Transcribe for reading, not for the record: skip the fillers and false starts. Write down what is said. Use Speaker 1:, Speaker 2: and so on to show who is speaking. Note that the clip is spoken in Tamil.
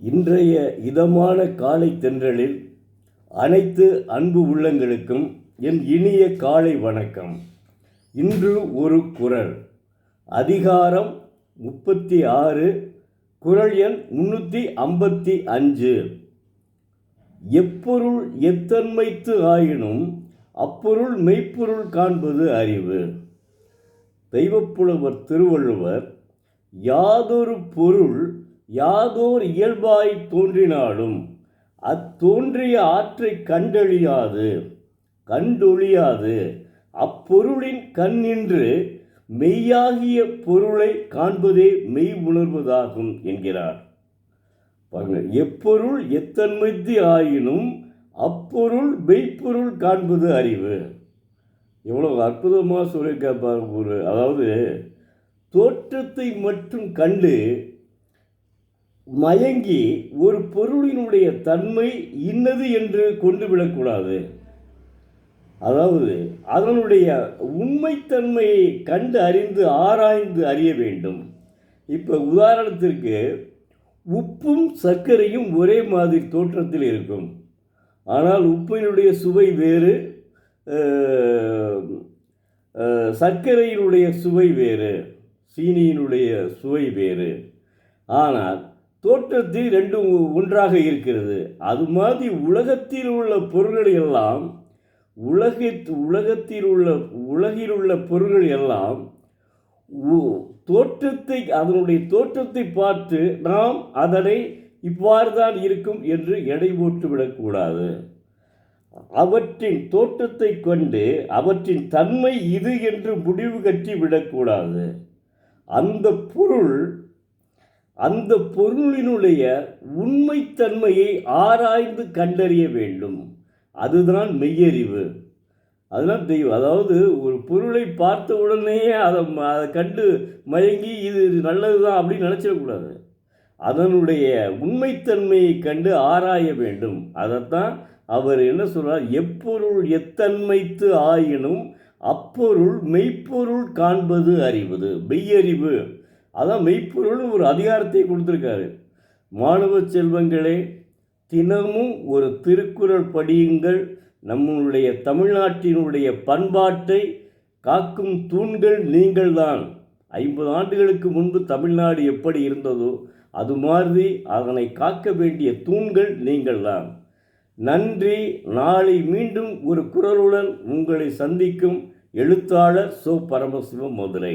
Speaker 1: இன்றைய இதமான காலை தென்றலில் அனைத்து அன்பு உள்ளங்களுக்கும் என் இனிய காலை வணக்கம். இன்று ஒரு குறள், அதிகாரம் 36, குறள் எண் 355. எப்பொருள் எத்தன்மைத்து ஆயினும் அப்பொருள் மெய்ப்பொருள் காண்பது அறிவு. தெய்வப்புலவர் திருவள்ளுவர், யாதொரு பொருள் யாதோர் இயல்பாய் தோன்றினாலும் அத்தோன்றிய ஆற்றை கண்டொழியாது அப்பொருளின் கண்ணின்று மெய்யாகிய பொருளை காண்பதே மெய் உணர்வதாகும் என்கிறார். எப்பொருள் எத்தன்மைத்து ஆயினும் அப்பொருள் மெய்ப்பொருள் காண்பது அறிவு. எவ்வளவு அற்புதமாக சொல்லியிருக்கார். அதாவது தோற்றத்தை மட்டும் கண்டு மயங்கி ஒரு பொருளினுடைய தன்மை இன்னது என்று கொண்டு விடக்கூடாது. அதாவது அதனுடைய உண்மைத்தன்மையை கண்டு அறிந்து ஆராய்ந்து அறிய வேண்டும். இப்போ உதாரணத்திற்கு உப்பும் சர்க்கரையும் ஒரே மாதிரி தோற்றத்தில் இருக்கும். ஆனால் உப்பினுடைய சுவை வேறு, சர்க்கரையினுடைய சுவை வேறு, சீனியினுடைய சுவை வேறு. ஆனால் தோற்றத்தில் ரெண்டும் ஒன்றாக இருக்கிறது. அது மாதிரி உலகத்தில் உள்ள பொருள்கள் எல்லாம் உலகில் உள்ள பொருள்கள் எல்லாம் அதனுடைய தோற்றத்தை பார்த்து நாம் அதனை இவ்வாறு தான் இருக்கும் என்று எடை போட்டு விடக்கூடாது. அவற்றின் தோற்றத்தை கொண்டு அவற்றின் தன்மை இது என்று முடிவு கட்டி விடக்கூடாது. அந்த பொருளினுடைய உண்மைத்தன்மையை ஆராய்ந்து கண்டறிய வேண்டும். அதுதான் மெய்யறிவு, அதுதான் தெய்வம். அதாவது ஒரு பொருளை பார்த்த உடனே அதை கண்டு மயங்கி இது நல்லது தான் அப்படின்னு நினச்சிடக்கூடாது. அதனுடைய உண்மைத்தன்மையை கண்டு ஆராய வேண்டும். அதைத்தான் அவர் என்ன சொல்றார், எப்பொருள் எத்தன்மைத்து ஆயினும் அப்பொருள் மெய்ப்பொருள் காண்பது அறிவது. மெய்யறிவு, அதான் மெய்ப்பொருள் ஒரு அதிகாரத்தை கொடுத்துருக்காரு. மாணவ செல்வங்களே, தினமும் ஒரு திருக்குறள் படியுங்கள். நம்முடைய தமிழ்நாட்டினுடைய பண்பாட்டை காக்கும் தூண்கள் நீங்கள்தான். 50 ஆண்டுகளுக்கு முன்பு தமிழ்நாடு எப்படி இருந்ததோ அது மாதிரி அதனை காக்க வேண்டிய தூண்கள் நீங்கள்தான். நன்றி. நாளை மீண்டும் ஒரு குறளுடன் உங்களை சந்திக்கும் எழுத்தாளர் சோ. பரமசிவம், மதுரை.